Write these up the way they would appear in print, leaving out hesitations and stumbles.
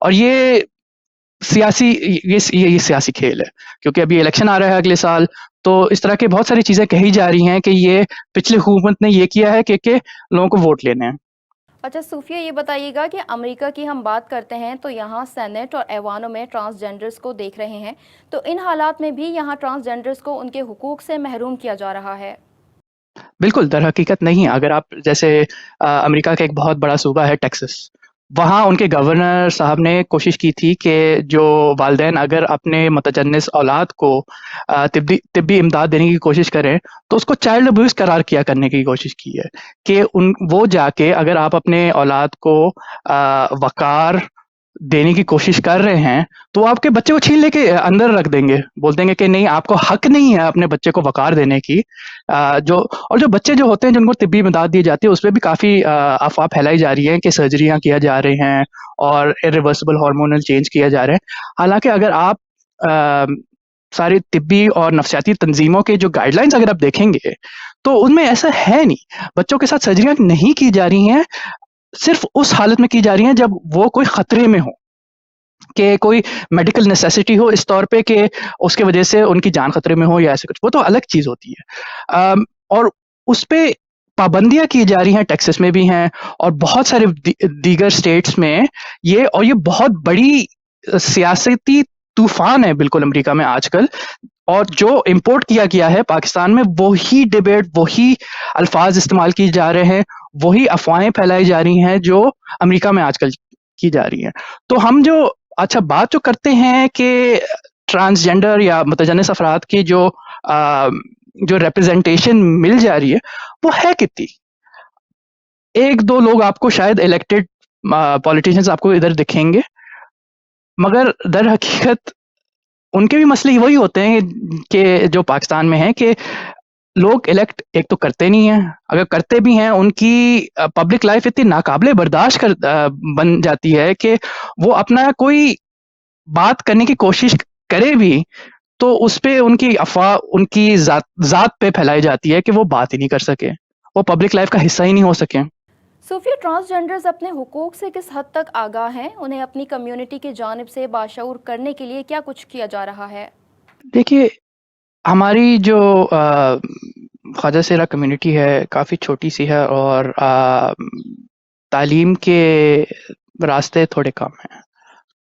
اور یہ سیاسی کھیل ہے، کیونکہ ابھی الیکشن آ رہا ہے اگلے سال، تو اس طرح کے بہت ساری چیزیں کہی جا رہی ہیں کہ یہ پچھلی حکومت نے یہ کیا ہے کہ لوگوں کو ووٹ لینے ہیں۔ اچھا صوفیہ، یہ بتائیے گا کہ امریکہ کی ہم بات کرتے ہیں تو یہاں سینٹ اور ایوانوں میں ٹرانسجینڈرز کو دیکھ رہے ہیں، تو ان حالات میں بھی یہاں ٹرانسجینڈرز کو ان کے حقوق سے محروم کیا جا رہا ہے؟ بالکل، در حقیقت نہیں۔ اگر آپ جیسے امریکہ کا ایک بہت بڑا صوبہ ہے ٹیکسس، وہاں ان کے گورنر صاحب نے کوشش کی تھی کہ جو والدین اگر اپنے متجنس اولاد کو طبی امداد دینے کی کوشش کریں تو اس کو چائلڈ ابیوز قرار کیا کرنے کی کوشش کی ہے، کہ وہ جا کے اگر آپ اپنے اولاد کو وقار دینے کی کوشش کر رہے ہیں تو آپ کے بچے کو چھین لے کے اندر رکھ دیں گے، بول دیں گے کہ نہیں، آپ کو حق نہیں ہے اپنے بچے کو وقار دینے کی۔ جو بچے جو ہوتے ہیں جن کو طبی امداد دی جاتی ہے، اس پہ بھی کافی افواہ پھیلائی جا رہی ہیں کہ سرجریاں کیا جا رہے ہیں اور ارریورسبل ہارمونل چینج کیا جا رہے ہیں۔ حالانکہ اگر آپ ساری طبی اور نفسیاتی تنظیموں کے جو گائیڈ لائنز اگر آپ دیکھیں گے تو ان میں ایسا ہے نہیں، بچوں کے ساتھ سرجریاں نہیں کی جا رہی ہیں، صرف اس حالت میں کی جا رہی ہیں جب وہ کوئی خطرے میں ہو، کہ کوئی میڈیکل نیسیسٹی ہو اس طور پہ کہ اس کی وجہ سے ان کی جان خطرے میں ہو یا ایسے کچھ، وہ تو الگ چیز ہوتی ہے۔ اور اس پہ پابندیاں کی جا رہی ہیں، ٹیکسس میں بھی ہیں اور بہت سارے دیگر اسٹیٹس میں، یہ بہت بڑی سیاسی طوفان ہے بالکل امریکہ میں آج کل، اور جو امپورٹ کیا گیا ہے پاکستان میں وہی ڈیبیٹ، وہی الفاظ استعمال کیے جا رہے ہیں، وہی افواہیں پھیلائی جا رہی ہیں جو امریکہ میں آج کل کی جا رہی ہیں۔ تو ہم اچھا بات جو کرتے ہیں کہ ٹرانسجینڈر یا متجنس افراد کی جو ریپرزنٹیشن مل جا رہی ہے وہ ہے کتنی؟ ایک دو لوگ آپ کو شاید الیکٹڈ پولیٹیشنز آپ کو ادھر دکھیں گے، مگر در حقیقت ان کے بھی مسئلے وہی ہوتے ہیں کہ جو پاکستان میں ہیں، کہ لوگ الیکٹ ایک تو کرتے نہیں ہیں، اگر کرتے بھی ہیں ان کی پبلک لائف اتنی ناقابل برداشت بن جاتی ہے کہ وہ اپنا کوئی بات کرنے کی کوشش کرے بھی تو اس پہ ان کی افواہ ان کی ذات پہ پھیلائی جاتی ہے کہ وہ بات ہی نہیں کر سکے، وہ پبلک لائف کا حصہ ہی نہیں ہو سکے۔ صوفیہ، ٹرانسجینڈرز اپنے حقوق سے کس حد تک آگاہ ہیں؟ انہیں اپنی کمیونٹی کی جانب سے باشعور کرنے کے لیے کیا کچھ کیا جا رہا ہے؟ دیکھیے، ہماری جو خواجہ سیرا کمیونٹی ہے کافی چھوٹی سی ہے اور تعلیم کے راستے تھوڑے کم ہیں،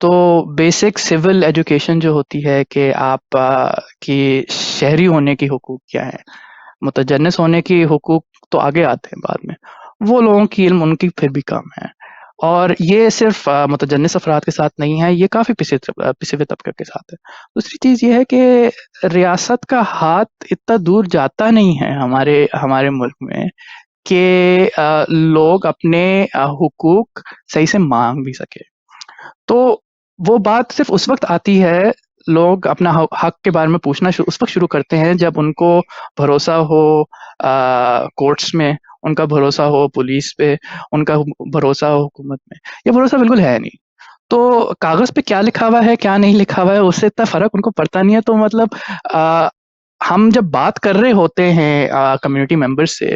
تو بیسک سول ایجوکیشن جو ہوتی ہے کہ آپ کی شہری ہونے کی حقوق کیا ہے، متجنس ہونے کی حقوق تو آگے آتے ہیں بعد میں، وہ لوگوں کی علم ان کی پھر بھی کم ہے۔ اور یہ صرف متجنس افراد کے ساتھ نہیں ہے، یہ کافی پسے ہوئے طبقے کے ساتھ ہے۔ دوسری چیز یہ ہے کہ ریاست کا ہاتھ اتنا دور جاتا نہیں ہے ہمارے ملک میں کہ لوگ اپنے حقوق صحیح سے مانگ بھی سکے۔ تو وہ بات صرف اس وقت آتی ہے، لوگ اپنا حق کے بارے میں پوچھنا اس وقت شروع کرتے ہیں جب ان کو بھروسہ ہو کورٹس میں، ان کا بھروسہ ہو پولیس پہ، ان کا بھروسہ ہو حکومت میں۔ یہ بھروسہ بالکل ہے نہیں، تو کاغذ پہ کیا لکھا ہوا ہے کیا نہیں لکھا ہوا ہے اس سے اتنا فرق ان کو پڑتا نہیں ہے۔ تو مطلب ہم جب بات کر رہے ہوتے ہیں کمیونٹی ممبر سے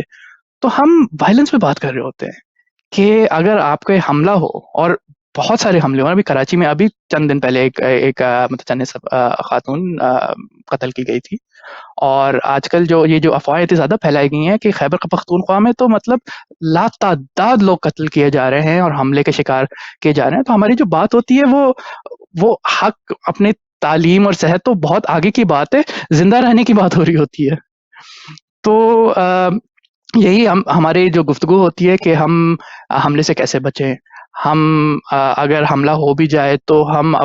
تو ہم وائلنس پہ بات کر رہے ہوتے ہیں کہ اگر آپ کو حملہ ہو، اور بہت سارے حملے ہوئے، ابھی کراچی میں ابھی چند دن پہلے ایک متجنس خاتون قتل کی گئی تھی، اور آج کل جو افواہیں اتنی زیادہ پھیلائی گئی ہیں کہ خیبر پختونخوا میں تو مطلب لاتعداد لوگ قتل کیے جا رہے ہیں اور حملے کے شکار کیے جا رہے ہیں۔ تو ہماری جو بات ہوتی ہے وہ حق اپنے تعلیم اور صحت تو بہت آگے کی بات ہے، زندہ رہنے کی بات ہو رہی ہوتی ہے۔ تو یہی ہماری جو گفتگو ہوتی ہے کہ ہم حملے سے کیسے بچیں، ہم اگر حملہ ہو بھی جائے تو ہم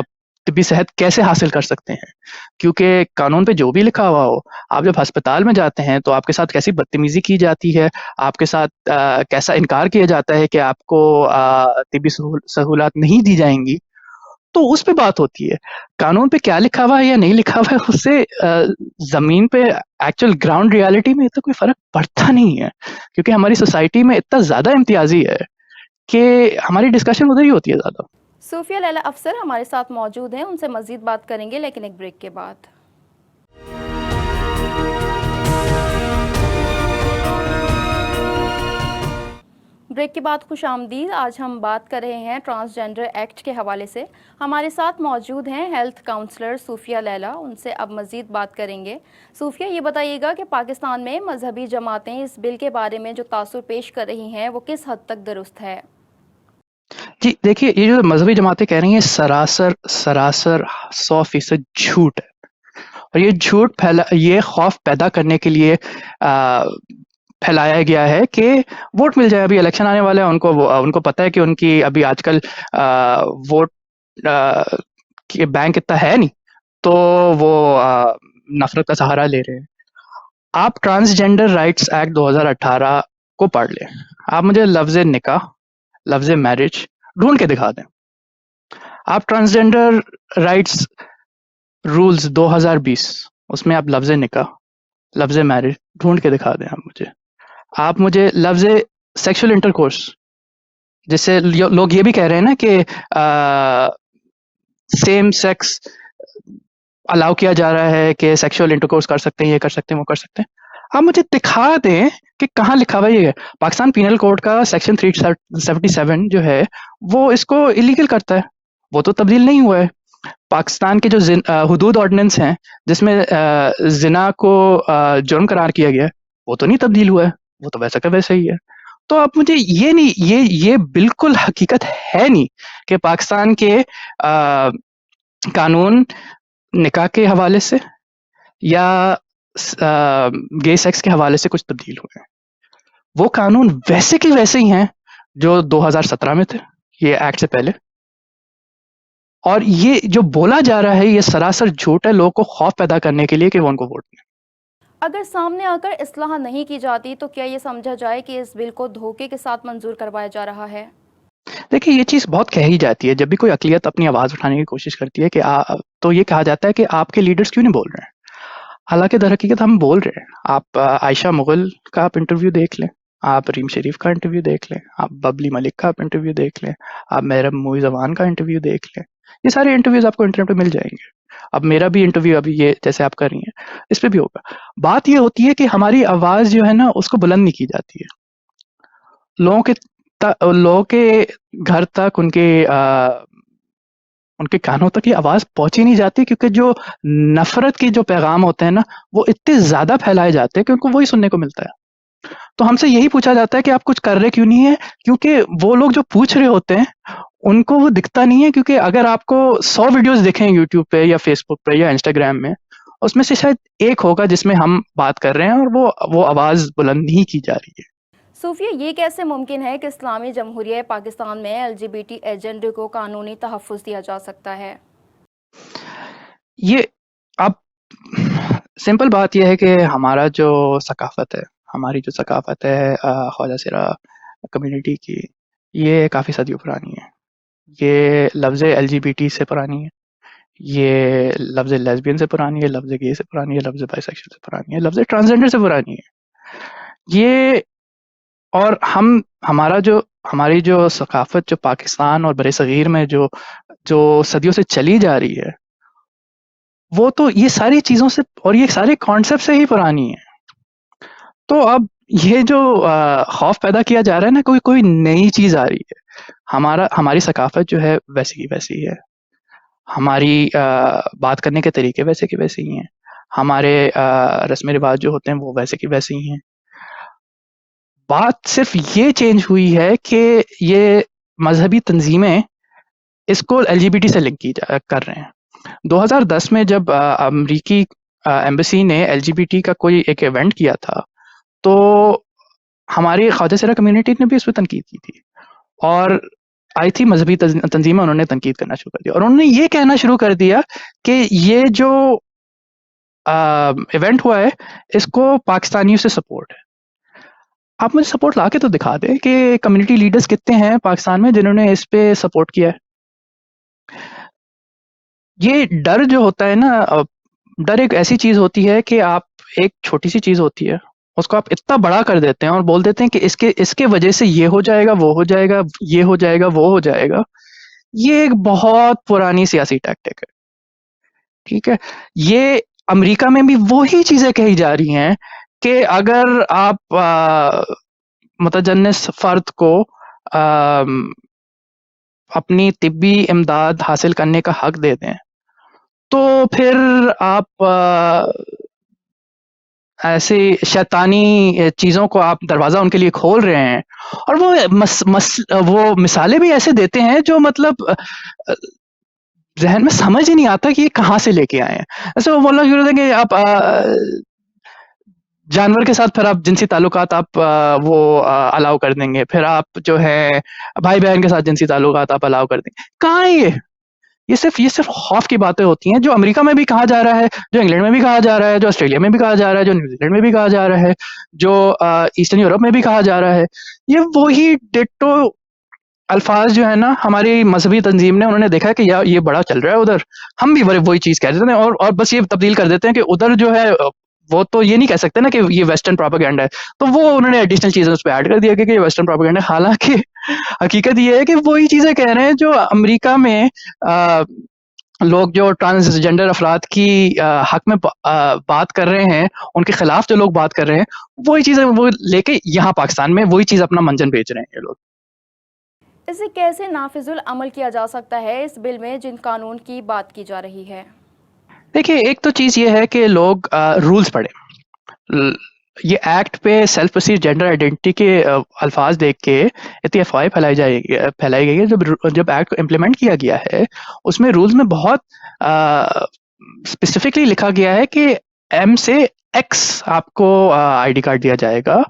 طبی صحت کیسے حاصل کر سکتے ہیں، کیونکہ قانون پہ جو بھی لکھا ہوا ہو، آپ جب ہسپتال میں جاتے ہیں تو آپ کے ساتھ کیسی بدتمیزی کی جاتی ہے، آپ کے ساتھ کیسا انکار کیا جاتا ہے کہ آپ کو طبی سہولات نہیں دی جائیں گی، تو اس پہ بات ہوتی ہے۔ قانون پہ کیا لکھا ہوا ہے یا نہیں لکھا ہوا ہے، اس سے زمین پہ ایکچوئل گراؤنڈ ریالٹی میں اتنا کوئی فرق پڑتا نہیں ہے، کیونکہ ہماری سوسائٹی میں اتنا زیادہ امتیازی ہے کہ ہماری ڈسکشن ادھر ہی ہوتی ہے زیادہ۔ صوفیہ لیلی افسر ہمارے ساتھ موجود ہیں، ان سے مزید بات کریں گے لیکن ایک بریک کے بعد۔ بریک کے بعد خوش آمدید. آج ہم بات کر رہے ہیں ٹرانسجینڈر ایکٹ کے حوالے سے. ہمارے ساتھ موجود ہیں ہیلتھ کاؤنسلر صوفیہ لیلا. ان سے اب مزید بات کریں گے. صوفیہ، یہ بتائیے گا کہ پاکستان میں مذہبی جماعتیں اس بل کے بارے میں جو تاثر پیش کر رہی ہیں وہ کس حد تک درست ہے؟ جی دیکھیے، یہ جو مذہبی جماعتیں کہہ رہی ہیں سراسر 100% جھوٹ ہے. اور یہ جھوٹ یہ خوف پیدا کرنے کے لیے پھیلایا گیا ہے کہ ووٹ مل جائے. ابھی الیکشن آنے والے ہیں، ان کو پتہ ہے کہ ان کی ابھی آج کل ووٹ بینک اتنا ہے نہیں، تو وہ نفرت کا سہارا لے رہے ہیں. آپ ٹرانسجینڈر رائٹس ایکٹ 2018 کو پڑھ لیں. آپ مجھے لفظ نکاح، لفظ میرج ڈھونڈ کے دکھا دیں. آپ ٹرانسجینڈر رائٹس رولز 2020 اس میں آپ لفظ نکاح، لفظ میرج ڈھونڈ کے دکھا دیں. آپ مجھے لفظ سیکشل انٹرکورس، جس سے لوگ یہ بھی کہہ رہے ہیں نا کہ سیم سیکس الاؤ کیا جا رہا ہے کہ سیکشل انٹرکورس کر سکتے ہیں، یہ کر سکتے ہیں، وہ کر سکتے ہیں. آپ مجھے دکھا دیں کہ کہاں لکھا ہوا یہ ہے. پاکستان پینل کوڈ کا سیکشن 377 جو ہے وہ اس کو الیگل کرتا ہے، وہ تو تبدیل نہیں ہوا ہے. پاکستان کے جو حدود آرڈیننس ہیں جس میں زنا کو جرم قرار کیا گیا ہے، وہ تو نہیں تبدیل ہوا ہے، وہ تو ویسا کا ویسا ہی ہے. تو آپ مجھے یہ نہیں، یہ بالکل حقیقت ہے نہیں کہ پاکستان کے قانون نکاح کے حوالے سے یا گے سیکس کے حوالے سے کچھ تبدیل ہوئے ہیں. وہ قانون ویسے کے ویسے ہی ہیں جو 2017 میں تھے، یہ ایکٹ سے پہلے. اور یہ جو بولا جا رہا ہے یہ سراسر جھوٹ ہے، لوگوں کو خوف پیدا کرنے کے لیے کہ وہ ان کو ووٹ دیں. اگر سامنے آ کر اصلاح نہیں کی جاتی تو کیا یہ سمجھا جائے کہ اس بل کو دھوکے کے ساتھ منظور کروایا جا رہا ہے؟ دیکھیے، یہ چیز بہت کہی جاتی ہے. جب بھی کوئی اقلیت اپنی آواز اٹھانے کی کوشش کرتی ہے کہ تو یہ کہا جاتا ہے کہ آپ کے لیڈرز کیوں نہیں بول رہے ہیں. حالانکہ در حقیقت ہم بول رہے ہیں. آپ عائشہ مغل کا آپ انٹرویو دیکھ لیں، آپ ریم شریف کا انٹرویو دیکھ لیں، آپ ببلی ملک کا آپ انٹرویو دیکھ لیں، آپ محرم موئی زبان کا انٹرویو دیکھ لیں. یہ سارے انٹرویوز آپ کو انٹرنیٹ پہ مل جائیں گے. اب میرا بھی انٹرویو ابھی یہ جیسے آپ کر رہی ہیں اس پہ بھی ہوگا. بات یہ ہوتی ہے کہ ہماری آواز جو ہے نا اس کو بلند نہیں کی جاتی ہے. لوگوں کے گھر تک، ان کے کانوں تک یہ آواز پہنچی نہیں جاتی، کیونکہ جو نفرت کے جو پیغام ہوتے ہیں نا وہ اتنے زیادہ پھیلائے جاتے ہیں کہ ان کو وہی سننے کو ملتا ہے. تو ہم سے یہی پوچھا جاتا ہے کہ آپ کچھ کر رہے کیوں نہیں ہے، کیونکہ وہ لوگ جو پوچھ رہے ہوتے ہیں ان کو وہ دکھتا نہیں ہے. کیونکہ اگر آپ کو 100 ویڈیوز دکھیں یوٹیوب پہ یا فیس بک پہ یا انسٹاگرام میں، اس میں سے شاید ایک ہوگا جس میں ہم بات کر رہے ہیں اور وہ آواز بلند نہیں کی جا رہی ہے. صوفیہ، یہ کیسے ممکن ہے کہ اسلامی جمہوریہ پاکستان میں LGBT ایجنڈ کو قانونی تحفظ دیا جا سکتا ہے؟ یہ اب سمپل بات یہ ہے کہ ہمارا جو ثقافت ہے، ہماری جو ثقافت ہے خواجہ سرا کمیونٹی کی، یہ کافی صدیوں پرانی ہے. یہ لفظ LGBT سے پرانی ہے، یہ لفظ لیزبین سے پرانی ہے، لفظ گے سے پرانی ہے، لفظ بائی سیکشل سے پرانی ہے، لفظ ٹرانسجینڈر سے پرانی ہے. یہ اور ہماری جو ثقافت جو پاکستان اور برِ صغیر میں جو صدیوں سے چلی جا رہی ہے، وہ تو یہ ساری چیزوں سے اور یہ سارے کانسیپٹ سے ہی پرانی ہے. تو اب یہ جو خوف پیدا کیا جا رہا ہے نا، کوئی نئی چیز آ رہی ہے. ہماری ثقافت جو ہے ویسی کی ویسی ہے، ہماری بات کرنے کے طریقے ویسے کے ویسے ہی ہیں، ہمارے رسم رواج جو ہوتے ہیں وہ ویسے کی ویسے ہی ہیں. بات صرف یہ چینج ہوئی ہے کہ یہ مذہبی تنظیمیں اس کو LGBT سے لنک کر رہے ہیں. 2010 میں جب امریکی ایمبیسی نے LGBT کا کوئی ایک ایونٹ کیا تھا تو ہماری خواجہ سرا کمیونٹی نے بھی اس پہ تنقید کی تھی، اور آئی تھی مذہبی تنظیمیں انہوں نے تنقید کرنا شروع کر دیا، اور انہوں نے یہ کہنا شروع کر دیا کہ یہ جو ایونٹ ہوا ہے اس کو پاکستانیوں سے سپورٹ ہے. آپ مجھے سپورٹ لا کے تو دکھا دیں کہ کمیونٹی لیڈرز کتنے ہیں پاکستان میں جنہوں نے اس پہ سپورٹ کیا ہے. یہ ڈر جو ہوتا ہے نا، ڈر ایک ایسی چیز ہوتی ہے کہ آپ ایک چھوٹی سی چیز ہوتی ہے اس کو آپ اتنا بڑا کر دیتے ہیں اور بول دیتے ہیں کہ اس کے وجہ سے یہ ہو جائے گا، وہ ہو جائے گا، یہ ہو جائے گا، وہ ہو جائے گا. یہ ایک بہت پرانی سیاسی ٹیکٹک ہے. ٹھیک ہے، یہ امریکہ میں بھی وہی چیزیں کہی جا رہی ہیں کہ اگر آپ متجنس فرد کو اپنی طبی امداد حاصل کرنے کا حق دے دیں، تو پھر آپ ایسی شیطانی چیزوں کو آپ دروازہ ان کے لیے کھول رہے ہیں، اور وہ مثالیں بھی ایسے دیتے ہیں جو مطلب ذہن میں سمجھ ہی نہیں آتا کہ یہ کہاں سے لے کے آئے ہیں. ایسے وہ بولنا شروع ہوتے ہیں کہ آپ جانور کے ساتھ پھر آپ جنسی تعلقات آپ وہ الاؤ کر دیں گے، پھر آپ جو ہے بھائی بہن کے ساتھ جنسی تعلقات آپ الاؤ کر دیں گے. کہاں ہے یہ صرف خوف کی باتیں ہوتی ہیں، جو امریکہ میں بھی کہا جا رہا ہے، جو انگلینڈ میں بھی کہا جا رہا ہے، جو آسٹریلیا میں بھی کہا جا رہا ہے، جو نیوزی لینڈ میں بھی کہا جا رہا ہے، جو ایسٹرن یورپ میں بھی کہا جا رہا ہے. یہ وہی ڈٹو الفاظ جو ہے نا ہماری مذہبی تنظیم نے، انہوں نے دیکھا کہ یہ بڑا چل رہا ہے ادھر، ہم بھی وہی چیز کہہ دیتے ہیں، اور بس یہ تبدیل کر دیتے ہیں کہ ادھر جو ہے وہ تو یہ نہیں کہہ سکتے نا کہ یہ ویسٹرن پروپیگنڈا ہے، تو وہ انہوں نے ایڈیشنل چیزیں اس پہ ایڈ کر دیا کہ یہ ویسٹرن پروپیگنڈا ہے. حالانکہ حقیقت یہ ہے کہ وہی چیزیں کہہ رہے ہیں جو امریکہ میں لوگ جو ٹرانسجنڈر افراد کی حق میں بات کر رہے ہیں، ان کے خلاف جو لوگ بات کر رہے ہیں، وہی چیزیں وہ لے کے یہاں پاکستان میں وہی چیز اپنا منجن بیچ رہے ہیں یہ لوگ. اسے کیسے نافذ العمل کیا جا سکتا ہے اس بل میں جن قانون کی بات کی جا رہی ہے؟ دیکھیے، ایک تو چیز یہ ہے کہ لوگ رولز پڑھیں. یہ ایکٹ پہ سیلف پرسیو جینڈر آئیڈینٹی کے الفاظ دیکھ کے اتنی افواہیں پھیلائی گئی ہے. جب ایکٹ کو امپلیمنٹ کیا گیا ہے، اس میں رولز میں بہت اسپیسیفکلی لکھا گیا ہے کہ ایم سے ایکس آپ کو آئی ڈی کارڈ دیا جائے گا،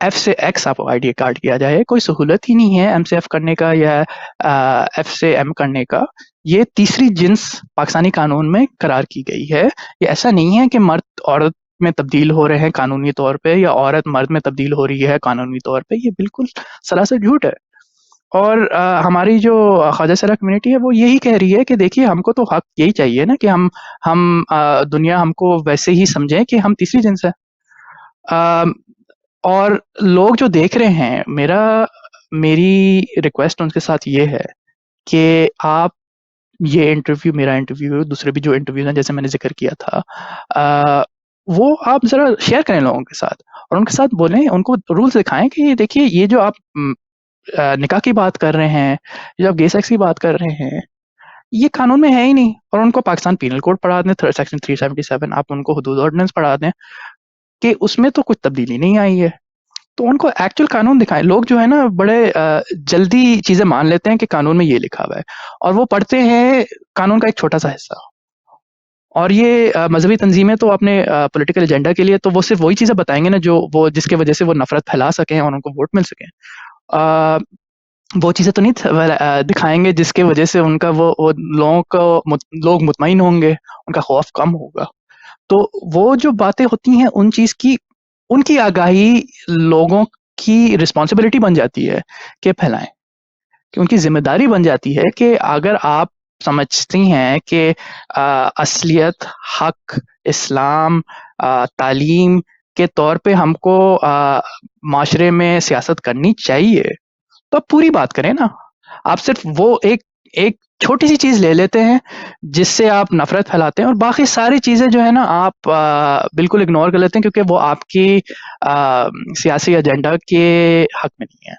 ایف سے ایکس آپ کو آئی ڈی کارڈ دیا جائے. کوئی سہولت ہی نہیں ہے ایم سے ایف کرنے کا یا ایف سے ایم کرنے کا. یہ تیسری جنس پاکستانی قانون میں قرار کی گئی ہے. یہ ایسا نہیں ہے کہ مرد عورت میں تبدیل ہو رہے ہیں قانونی طور پہ، یا عورت مرد میں تبدیل ہو رہی ہے قانونی طور پہ. یہ بالکل سراسر جھوٹ ہے. اور ہماری جو خواجہ سرا کمیونٹی ہے وہ یہی کہہ رہی ہے کہ دیکھیے، ہم کو تو حق یہی چاہیے نا کہ ہم دنیا ہم کو ویسے ہی سمجھیں کہ ہم تیسری جنس ہے. اور لوگ جو دیکھ رہے ہیں، میری ریکویسٹ ان کے ساتھ یہ ہے کہ آپ یہ انٹرویو، میرا انٹرویو، دوسرے بھی جو انٹرویوز ہیں جیسے میں نے ذکر کیا تھا، وہ آپ ذرا شیئر کریں لوگوں کے ساتھ، اور ان کے ساتھ بولیں، ان کو رولز دکھائیں کہ دیکھیے یہ جو آپ نکاح کی بات کر رہے ہیں، جو آپ گے سیکس کی بات کر رہے ہیں، یہ قانون میں ہے ہی نہیں. اور ان کو پاکستان پینل کوڈ پڑھا دیں، سیکشن 377، آپ ان کو حدود آرڈیننس پڑھا دیں کہ اس میں تو کچھ تبدیلی نہیں آئی ہے. تو ان کو ایکچوئل قانون دکھائیں. لوگ جو ہے نا بڑے جلدی چیزیں مان لیتے ہیں کہ قانون میں یہ لکھا ہوا ہے، اور وہ پڑھتے ہیں قانون کا ایک چھوٹا سا حصہ. اور یہ مذہبی تنظیمیں تو اپنے پولیٹیکل ایجنڈا کے لیے تو وہ صرف وہی چیزیں بتائیں گے نا جو وہ جس کی وجہ سے وہ نفرت پھیلا سکیں اور ان کو ووٹ مل سکیں. وہ چیزیں تو نہیں دکھائیں گے جس کی وجہ سے ان کا وہ لوگ مطمئن ہوں گے، ان کا خوف کم ہوگا. تو وہ جو باتیں ہوتی ہیں ان کی آگاہی لوگوں کی رسپانسبلٹی بن جاتی ہے کہ پھیلائیں، کہ ان کی ذمہ داری بن جاتی ہے کہ اگر آپ سمجھتی ہیں کہ اصلیت، حق، اسلام، تعلیم کے طور پہ ہم کو معاشرے میں سیاست کرنی چاہیے، تو آپ پوری بات کریں نا. آپ صرف وہ ایک چھوٹی سی چیز لے لیتے ہیں جس سے آپ نفرت پھیلاتے ہیں، اور باقی ساری چیزیں جو ہے نا آپ بالکل اگنور کر لیتے ہیں کیونکہ وہ آپ کی سیاسی ایجنڈا کے حق میں نہیں ہے.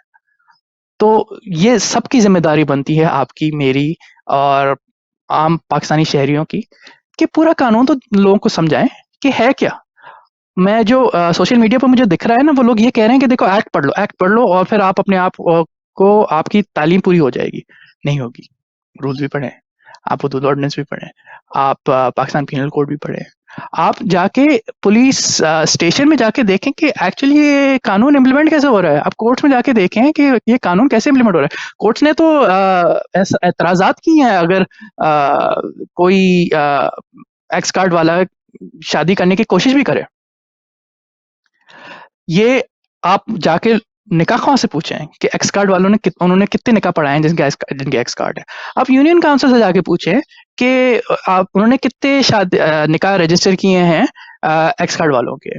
تو یہ سب کی ذمہ داری بنتی ہے، آپ کی، میری اور عام پاکستانی شہریوں کی، کہ پورا قانون تو لوگوں کو سمجھائیں کہ ہے کیا. میں جو سوشل میڈیا پر مجھے دکھ رہا ہے نا، وہ لوگ یہ کہہ رہے ہیں کہ دیکھو ایکٹ پڑھ لو اور پھر آپ اپنے آپ کو آپ کی تعلیم پوری ہو جائے گی. نہیں ہوگی. رولز بھی پڑھیں، آپ حدود آرڈیننس بھی پڑھیں، آپ پاکستان پینل کوڈ بھی پڑھیں. آپ جا کے پولیس اسٹیشن میں جا کے دیکھیں کہ ایکچولی یہ قانون امپلیمنٹ کیسے ہو رہا ہے. آپ کورٹس میں جا کے دیکھیں کہ یہ قانون کیسے امپلیمنٹ ہو رہا ہے. کورٹس نے تو اعتراضات کی ہیں اگر کوئی ایکس کارڈ والا شادی کرنے کی کوشش بھی کرے. یہ آپ جا کے نکاح خواہ سے پوچھیں کہ ایکس کارڈ والوں نے انہوں نے کتنے نکاح پڑھائے ہیں جن کے ایکس کارڈ ہے. آپ یونین کاؤنسل سے جا کے پوچھیں کہ انہوں نے کتنے نکاح رجسٹر کیے ہیں ایکس کارڈ والوں کے.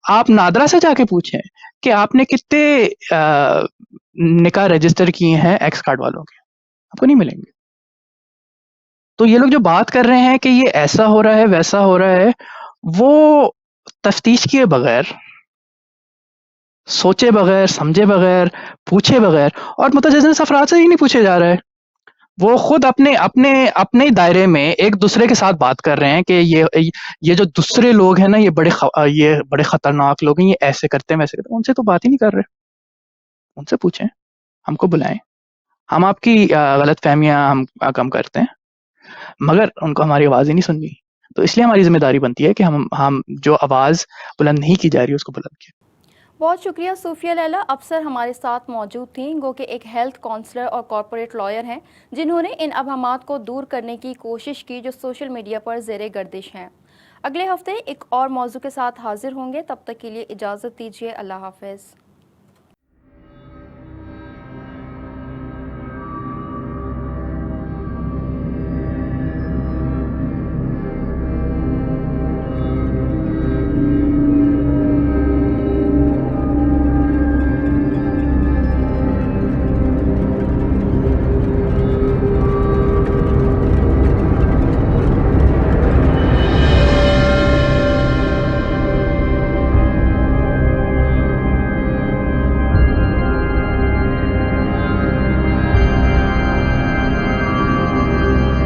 آپ نادرا سے جا کے پوچھیں کہ آپ نے کتنے نکاح رجسٹر کیے ہیں ایکس کارڈ والوں کے. آپ کو نہیں ملیں گے. تو یہ لوگ جو بات کر رہے ہیں کہ یہ ایسا ہو رہا ہے ویسا ہو رہا ہے، وہ تفتیش کیے بغیر سوچے بغیر، سمجھے بغیر، پوچھے بغیر، اور متجسس افراد سے ہی نہیں پوچھے جا رہا ہے. وہ خود اپنے اپنے اپنے دائرے میں ایک دوسرے کے ساتھ بات کر رہے ہیں کہ یہ جو دوسرے لوگ ہیں نا، یہ بڑے خطرناک لوگ ہیں، یہ ایسے کرتے ہیں ویسے کرتے ہیں. ان سے تو بات ہی نہیں کر رہے. ان سے پوچھیں، ہم کو بلائیں، ہم آپ کی غلط فہمیاں ہم کم کرتے ہیں، مگر ان کو ہماری آواز ہی نہیں سننی. تو اس لیے ہماری ذمہ داری بنتی ہے کہ ہم جو آواز بلند نہیں کی جا رہی اس کو بلند کیا. بہت شکریہ صوفیہ لیلا افسر ہمارے ساتھ موجود تھیں، گو کہ ایک ہیلتھ کونسلر اور کارپوریٹ لائر ہیں جنہوں نے ان ابہامات کو دور کرنے کی کوشش کی جو سوشل میڈیا پر زیر گردش ہیں. اگلے ہفتے ایک اور موضوع کے ساتھ حاضر ہوں گے، تب تک کے لیے اجازت دیجیے. اللہ حافظ.